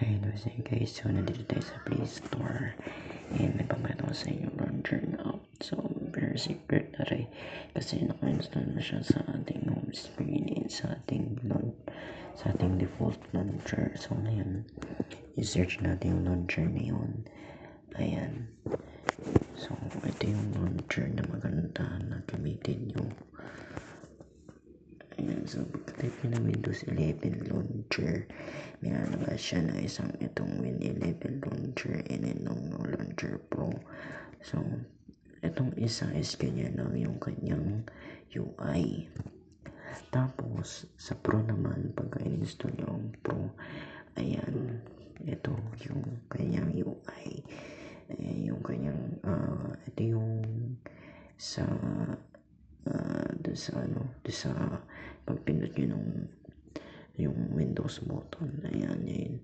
Ayun kasi guys, so nandito tayo sa Play Store and may papakita ko sa inyo launcher na app. So very secret na rin kasi naka-install na siya sa ating home screen and sa ating default launcher. So ngayon, i-search natin yung launcher na yun. Ayan. So ito yung launcher na maganda na gamitin yung so pagka-type nyo ng Windows 11 launcher, may lalabas siya na isang itong Win 11 launcher and itong launcher pro. So itong isa is ganyan lang yung kanyang UI. Tapos sa pro naman, pagka install yung pro, ayan, ito yung kanyang UI. Ayan yung kanyang ito yung sa doon sa pagpindot nyo yung Windows button, ayan yun.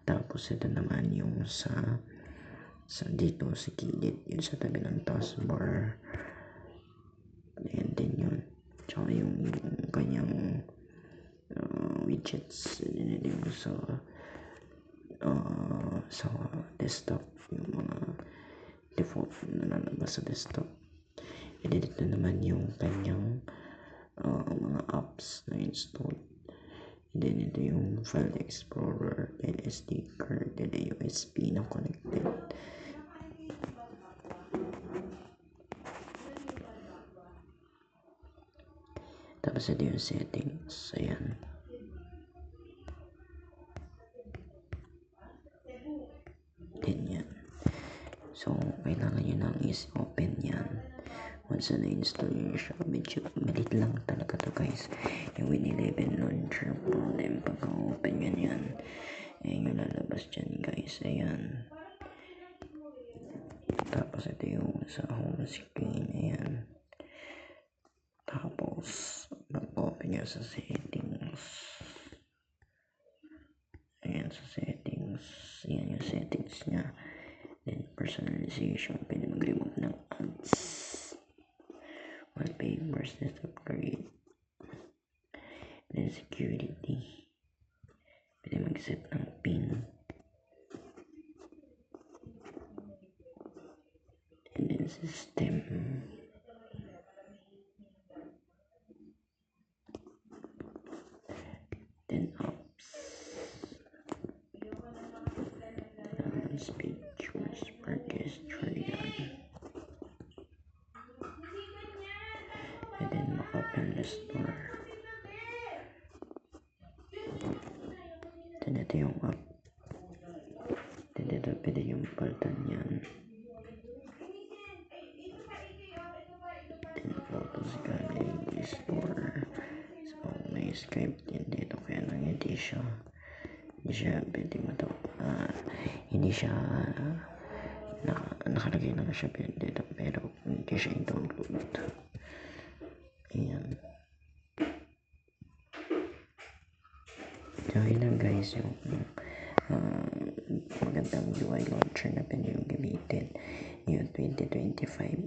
Tapos ito naman yung sa dito sa gilid, yun sa tabi ng taskbar, ayan din yun. Tsaka yung kanyang widgets, yun yung sa desktop, yung mga default na lalabas sa desktop. Dito naman yung kanyang mga apps na installed. Then ito yung file explorer, then SD card, then USB na connected. Tapos ito yung settings, ayan. Ganyan. So kailangan nyo nang is-open yan. Once na install nyo siya, medyo malit lang talaga to guys, yung Win 11 launcher pro. Then pagka open nyo yan, ayan yung lalabas dyan guys, ayan. Tapos ito yung sa home screen, ayan. Tapos mag-open nyo sa settings, ayan sa settings, ayan yung settings nya. Then personalization, pwede mag-remove ng ads, wallpapers, desktop create, then security, pwede mag-set ng pin, and then system, then apps, pictures, orchestration, and then maka-open restore. Then ito yung app, then ito pwede yung palitan yan. Then photos, gallery, restore. So may Skype din dito, kaya lang hindi siya pwede hindi siya nakalagay lang siya dito, pero hindi siya i-download. Ayan. So yun lang guys yung magandang UI launcher na pwede yung gamitin yung 2025